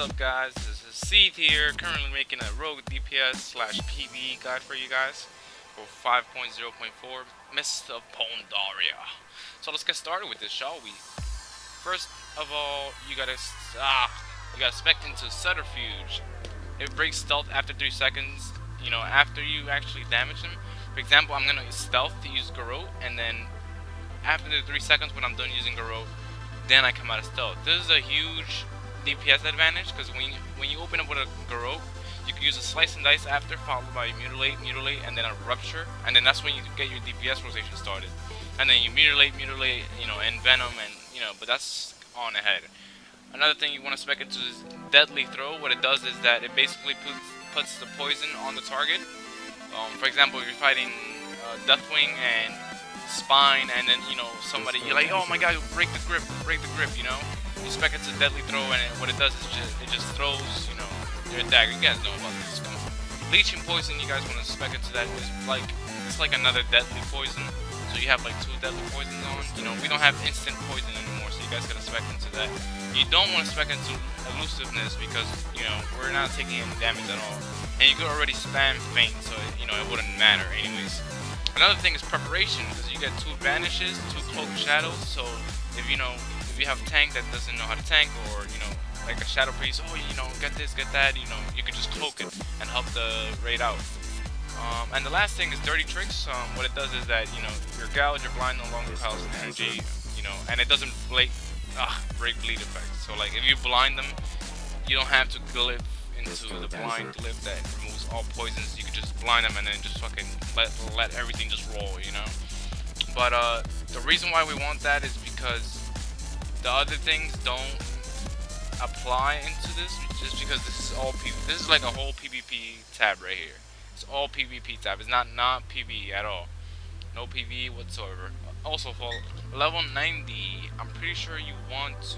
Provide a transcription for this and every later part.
up, guys? This is Seed here, currently making a rogue DPS / PVE guide for you guys for 5.0.4 Mist of Pandaria. So let's get started with this, shall we? First of all, you gotta spec into Subterfuge. It breaks stealth after 3 seconds. You know, after you actually damage him. For example, I'm gonna stealth to use Garrote, and then after the 3 seconds when I'm done using Garrote, then I come out of stealth. This is a huge DPS advantage because when you open up with a Garrote, you can use a slice and dice after, followed by mutilate, and then a rupture, and then that's when you get your DPS rotation started. And then you mutilate, you know, and venom, and you know, but that's on ahead. Another thing you want to spec into is deadly throw. What it does is that it basically puts the poison on the target. For example, if you're fighting Deathwing and Spine, and then you know somebody, you're like, oh my god, break the grip, you know. You spec it to deadly throw, and what it does is it just throws, you know, your dagger. You guys know about this. Come on. Leeching poison, you guys want to spec into that. It's like another deadly poison. So you have like 2 deadly poisons on. You know, we don't have instant poison anymore, so you guys gotta spec into that. You don't want to spec into elusiveness because you know we're not taking any damage at all, and you could already spam feint, so you know it wouldn't matter anyways. Another thing is preparation, because you get 2 vanishes, 2 cloak shadows. So if you have a tank that doesn't know how to tank, or you know, like a shadow priest, oh, you know, get this, get that, you know, you could just cloak it and help the raid out. And the last thing is dirty tricks. What it does is that, you know, your gouge, your blind no longer piles energy, you know, and it doesn't break bleed effect. So like if you blind them, you don't have to glyph into the blind glyph that removes all poisons. You could just blind them and then just fucking let everything just roll, you know. But the reason why we want that is because the other things don't apply into this, just because this is all PvP. This is like a whole PvP tab right here. It's all PvP tab. It's not PvE at all. No PvE whatsoever. Also for level 90, I'm pretty sure you want to.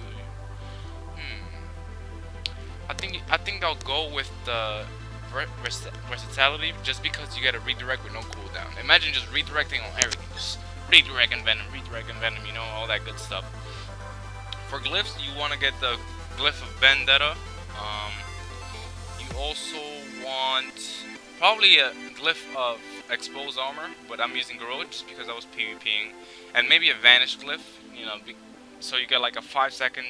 I think I'll go with the versatility, just because you get a redirect with no cooldown. Imagine just redirecting on everything. Just redirect and venom, you know, all that good stuff. For glyphs, you want to get the glyph of Vendetta. You also want probably a glyph of exposed armor, but I'm using Garrote just because I was PvPing, and maybe a vanish glyph, you know, so you get like a 5-second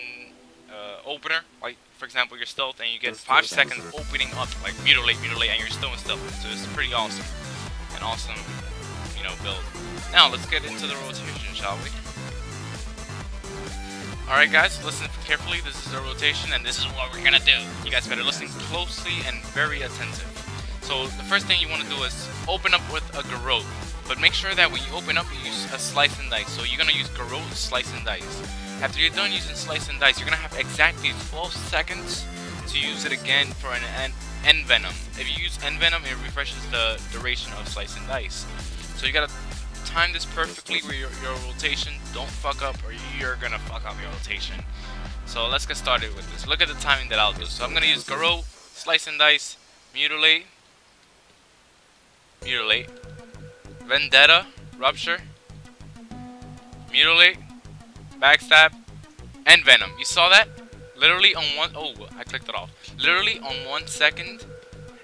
opener. Like for example, you're stealth and you get 5 seconds opening up, like mutilate, and you're still in stealth. So it's pretty awesome, an awesome, you know, build. Now let's get into the rotation, shall we? Alright guys, listen carefully. This is a rotation, and this is what we're gonna do. You guys better listen closely and very attentive. So the first thing you want to do is open up with a Garrote, but make sure that when you open up, you use a slice and dice. So you're gonna use Garrote, slice and dice. After you're done using slice and dice, you're gonna have exactly 12 seconds to use it again for an end venom. If you use end venom, it refreshes the duration of slice and dice. So you gotta time this perfectly with your rotation. Don't fuck up, or you're gonna fuck up your rotation. So let's get started with this. Look at the timing that I'll do. So I'm gonna use Garrote, slice and dice, mutilate, vendetta, rupture, mutilate, backstab, and venom. You saw that? Literally on I clicked it off. Literally on 1 second,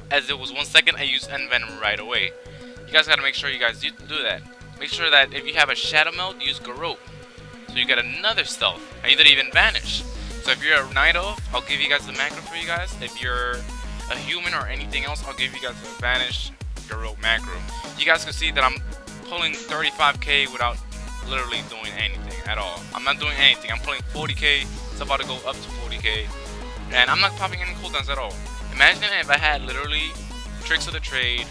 as it was 1 second, I used end venom right away. You guys gotta make sure you guys do that. Make sure that if you have a Shadowmeld, use Garrote, so you get another stealth, and you didn't even vanish. So if you're a Night Elf, I'll give you guys the macro for you guys. If you're a human or anything else, I'll give you guys the vanish Garrote macro. You guys can see that I'm pulling 35k without literally doing anything at all. I'm not doing anything. I'm pulling 40k. It's about to go up to 40k, and I'm not popping any cooldowns at all. Imagine if I had literally tricks of the trade.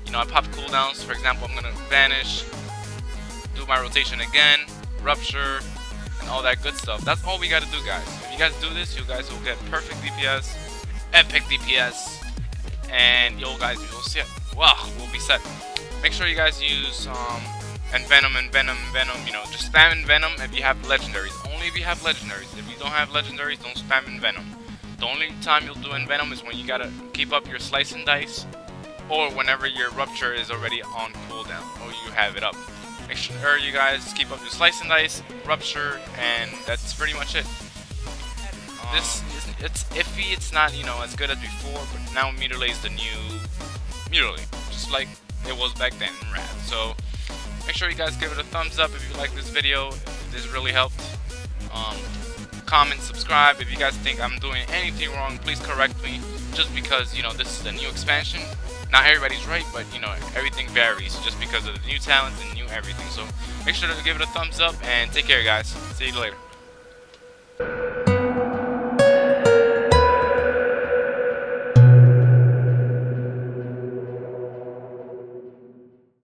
You know, I pop cooldowns. For example, I'm gonna vanish, do my rotation again, rupture, and all that good stuff. That's all we gotta do, guys. If you guys do this, you guys will get perfect DPS, epic DPS, and you guys will see it. Wow, we'll be set. Make sure you guys use venom, you know, just spam in venom if you have legendaries. Only if you have legendaries. If you don't have legendaries, don't spam in venom. The only time you'll do in venom is when you gotta keep up your slice and dice, or whenever your rupture is already on cooldown, or you have it up. Make sure you guys keep up your slice and dice, rupture, and that's pretty much it. it's iffy. It's not, you know, as good as before, but now Mutilate is the new Mutilate, just like it was back then in Rad. So make sure you guys give it a thumbs up if you like this video, if this really helped. Comment, subscribe. If you guys think I'm doing anything wrong, please correct me, just because, you know, this is a new expansion. Not everybody's right, but, you know, everything varies just because of the new talents and new everything. So make sure to give it a thumbs up, and take care, guys. See you later.